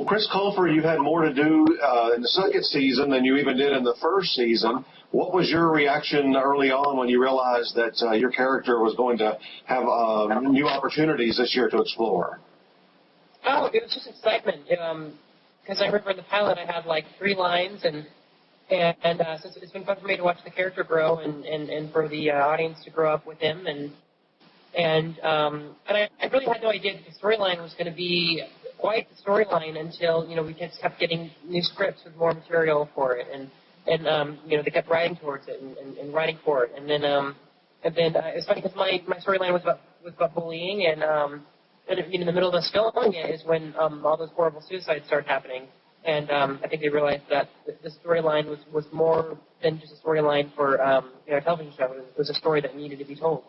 Chris Colfer, you had more to do in the second season than you even did in the first season. What was your reaction early on when you realized that your character was going to have new opportunities this year to explore? Oh, it was just excitement. Because I remember in the pilot I had like 3 lines, and so it's been fun for me to watch the character grow and for the audience to grow up with him. And I really had no idea that the storyline was going to be quite the storyline until, we just kept getting new scripts with more material for it, and they kept writing towards it and writing for it, and then it's funny because my storyline was about bullying, and in the middle of us filming it is when all those horrible suicides started happening, and I think they realized that the storyline was more than just a storyline for a television show. It was a story that needed to be told.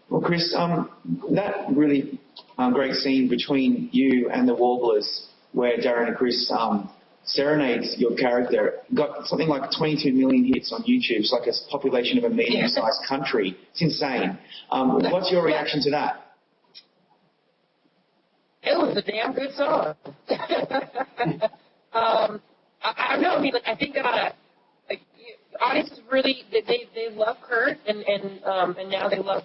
Well, Chris, that really great scene between you and the Warblers, where Darren and Chris serenades your character, got something like 22 million hits on YouTube. It's like a population of a medium-sized country. It's insane. What's your reaction to that? It was a damn good song. I don't know. I mean, I think audiences really they love Kurt, and now they love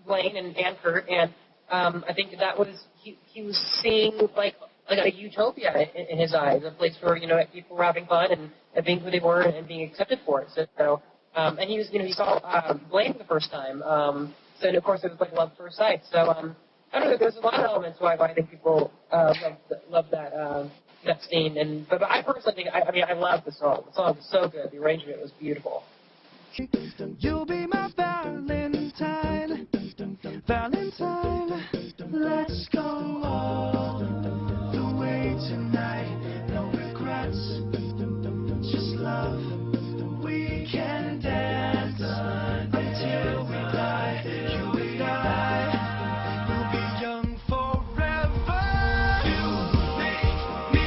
Blaine and Kurt, and I think that was he was seeing like a utopia in his eyes, a place where people were having fun and being who they were and being accepted for it. So and he was he saw Blaine for the first time. So and of course it was like love at first sight. So I don't know. There's a lot of elements why I think people love that scene. But I personally think I love the song. The song was so good. The arrangement was beautiful. You'll be my Valentine, Valentine. Let's go all the way tonight. No regrets, just love. We can dance until we die. You and I will be young forever. You make me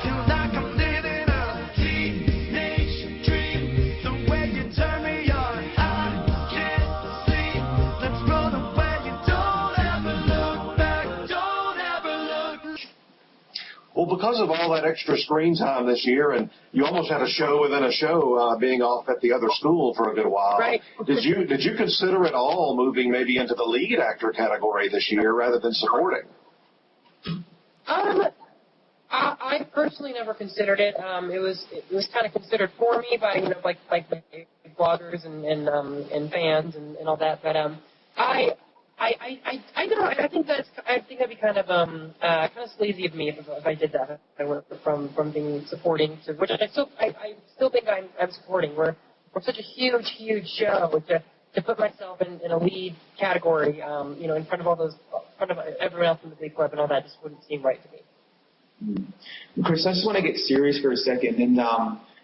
feel like I'm living a teenage dream. The way you turn me on, I can't sleep. Let's run away and don't ever look back. Don't ever look. Well, because of all that extra screen time this year, and you almost had a show within a show being off at the other school for a good while, right. Did you consider at all moving maybe into the lead actor category this year rather than supporting? I personally never considered it. It was kind of considered for me by like bloggers and fans and all that. But I don't know. I think that'd be kind of sleazy of me if I did that. I went from being supporting to which I still think I'm supporting. We're such a huge show to put myself in a lead category, in front of everyone else in the big club and all that just wouldn't seem right to me. Chris, I just want to get serious for a second. And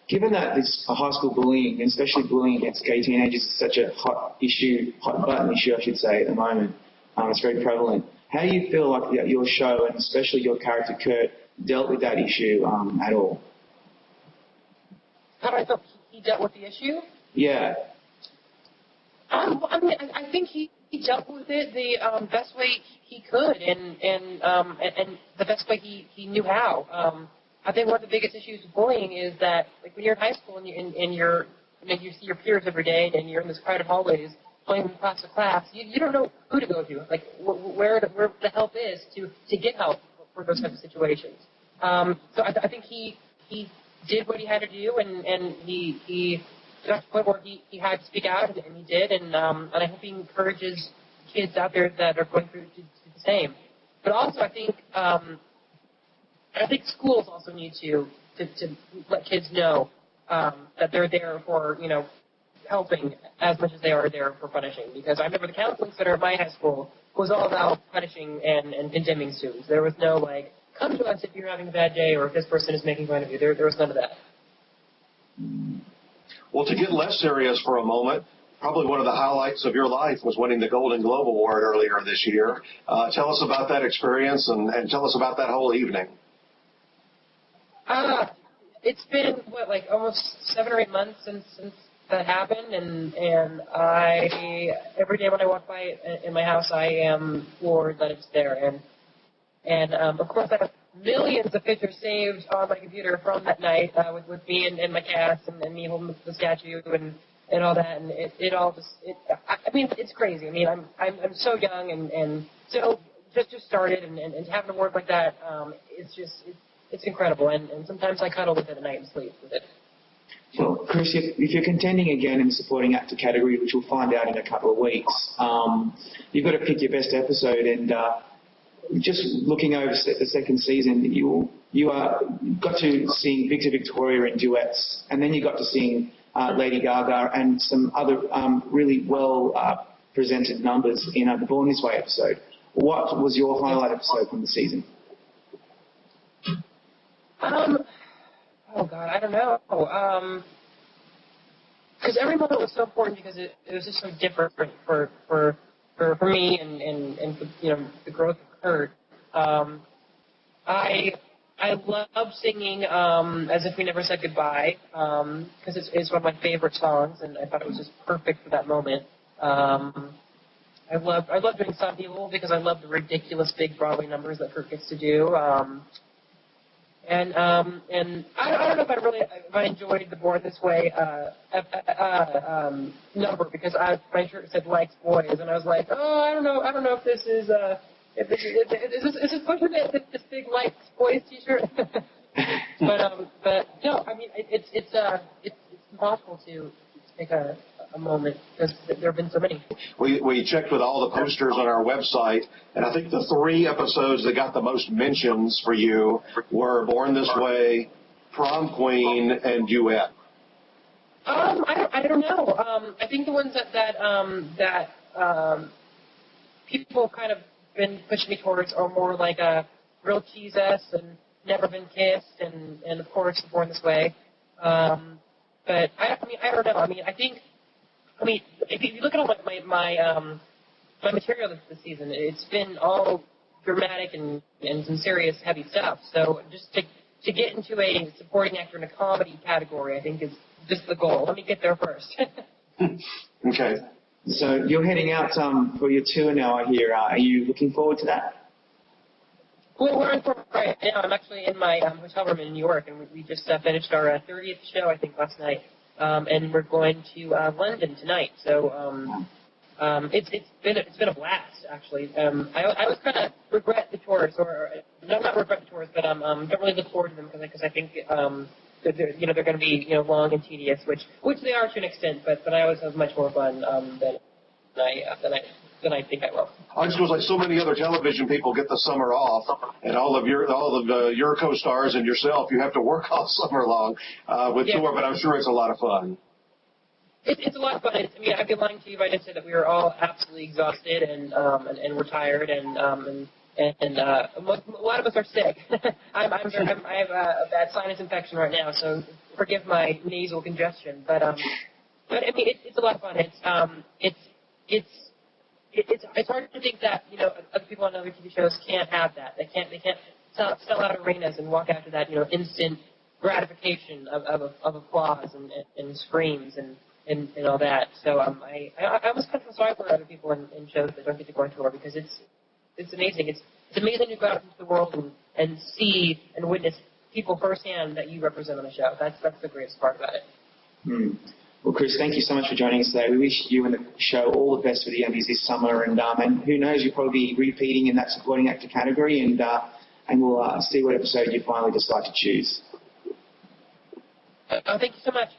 given that this high school bullying, and especially bullying against gay teenagers, is such a hot button issue, I should say, at the moment, it's very prevalent. How do you feel like your show, and especially your character Kurt, dealt with that issue at all? How do I feel he dealt with the issue? Yeah. I think he dealt with it the best way he could, and the best way he knew how. I think one of the biggest issues with bullying is that, like, when you're in high school and you see your peers every day and you're in this crowded hallways going from class to class, you don't know who to go to, like where the help is to get help for those types of situations. So I think he did what he had to do, and he got to the point where he had to speak out, and he did, and I hope he encourages kids out there that are going through to do the same. But also, I think schools also need to let kids know that they're there for helping as much as they are there for punishing. Because I remember the counseling center at my high school was all about punishing and condemning students. There was no like, come to us if you're having a bad day or if this person is making fun of you. There was none of that. Well, to get less serious for a moment, probably one of the highlights of your life was winning the Golden Globe Award earlier this year. Tell us about that experience and tell us about that whole evening. It's been, almost 7 or 8 months since that happened, and I every day when I walk by in my house, I am floored that it's there. And of course, I have millions of pictures saved on my computer from that night with me and my cast and me holding the statue and all that. And it all just, I mean, it's crazy. I mean, I'm so young and so just started and having to work like that, it's incredible. And sometimes I cuddle with it at night and sleep with it. Well, Chris, if you're contending again in the supporting actor category, which we'll find out in a couple of weeks, you've got to pick your best episode. And just looking over the second season, you got to sing Victor Victoria in duets, and then you got to sing Lady Gaga and some other really well presented numbers in the Born This Way episode. What was your highlight episode from the season? Oh God, I don't know. Because every moment was so important because it was just so different for me and for, you know, the growth of Kurt. I love singing As If We Never Said Goodbye because it's one of my favorite songs and I thought it was just perfect for that moment. I love doing Some People because I love the ridiculous big Broadway numbers that Kurt gets to do. And I don't know if I enjoyed the Born This Way number because my shirt said likes boys and I was like, oh, I don't know if this is is this pushing it, this big likes boys T-shirt. but no, I mean it's impossible to take a moment because there have been so many. We checked with all the posters on our website, and I think the 3 episodes that got the most mentions for you were Born This Way, Prom Queen, and Duet. I don't know. I think the ones that people kind of been pushing me towards are more like a Real Jesus and Never Been Kissed, and of course Born This Way. But I don't know. I mean, if you look at all my material this season, it's been all dramatic and some serious heavy stuff. So just to get into a supporting actor in a comedy category, I think is just the goal. Let me get there first. Okay. So you're heading out for your tour now, I hear. Are you looking forward to that? Well, we're in for right now. I'm actually in my hotel room in New York, and we just finished our 30th show, I think, last night. And we're going to London tonight. So it's been a blast, actually. I always kind of regret the tours, or not regret the tours, but don't really look forward to them because I think they're going to be long and tedious, which they are to an extent. But I always have much more fun than I think I will. I just was like so many other television people get the summer off, and all of your co-stars and yourself, you have to work all summer long with tour. But I'm sure it's a lot of fun. It's a lot of fun. I'd be lying to you if I didn't say that we were all absolutely exhausted and we're tired and a lot of us are sick. I have a bad sinus infection right now, so forgive my nasal congestion. But it's a lot of fun. It's hard to think that other people on other TV shows can't have that. They can't sell out arenas and walk after that instant gratification of applause and screams and all that. So I almost kind of feel sorry for other people in shows that don't get to go on tour because it's amazing. It's amazing to go out into the world and see and witness people firsthand that you represent on the show. That's the greatest part about it. Hmm. Well, Chris, thank you so much for joining us today. We wish you and the show all the best for the Emmys this summer, and who knows, you'll probably be repeating in that supporting actor category, and we'll see what episode you finally decide to choose. Thank you so much.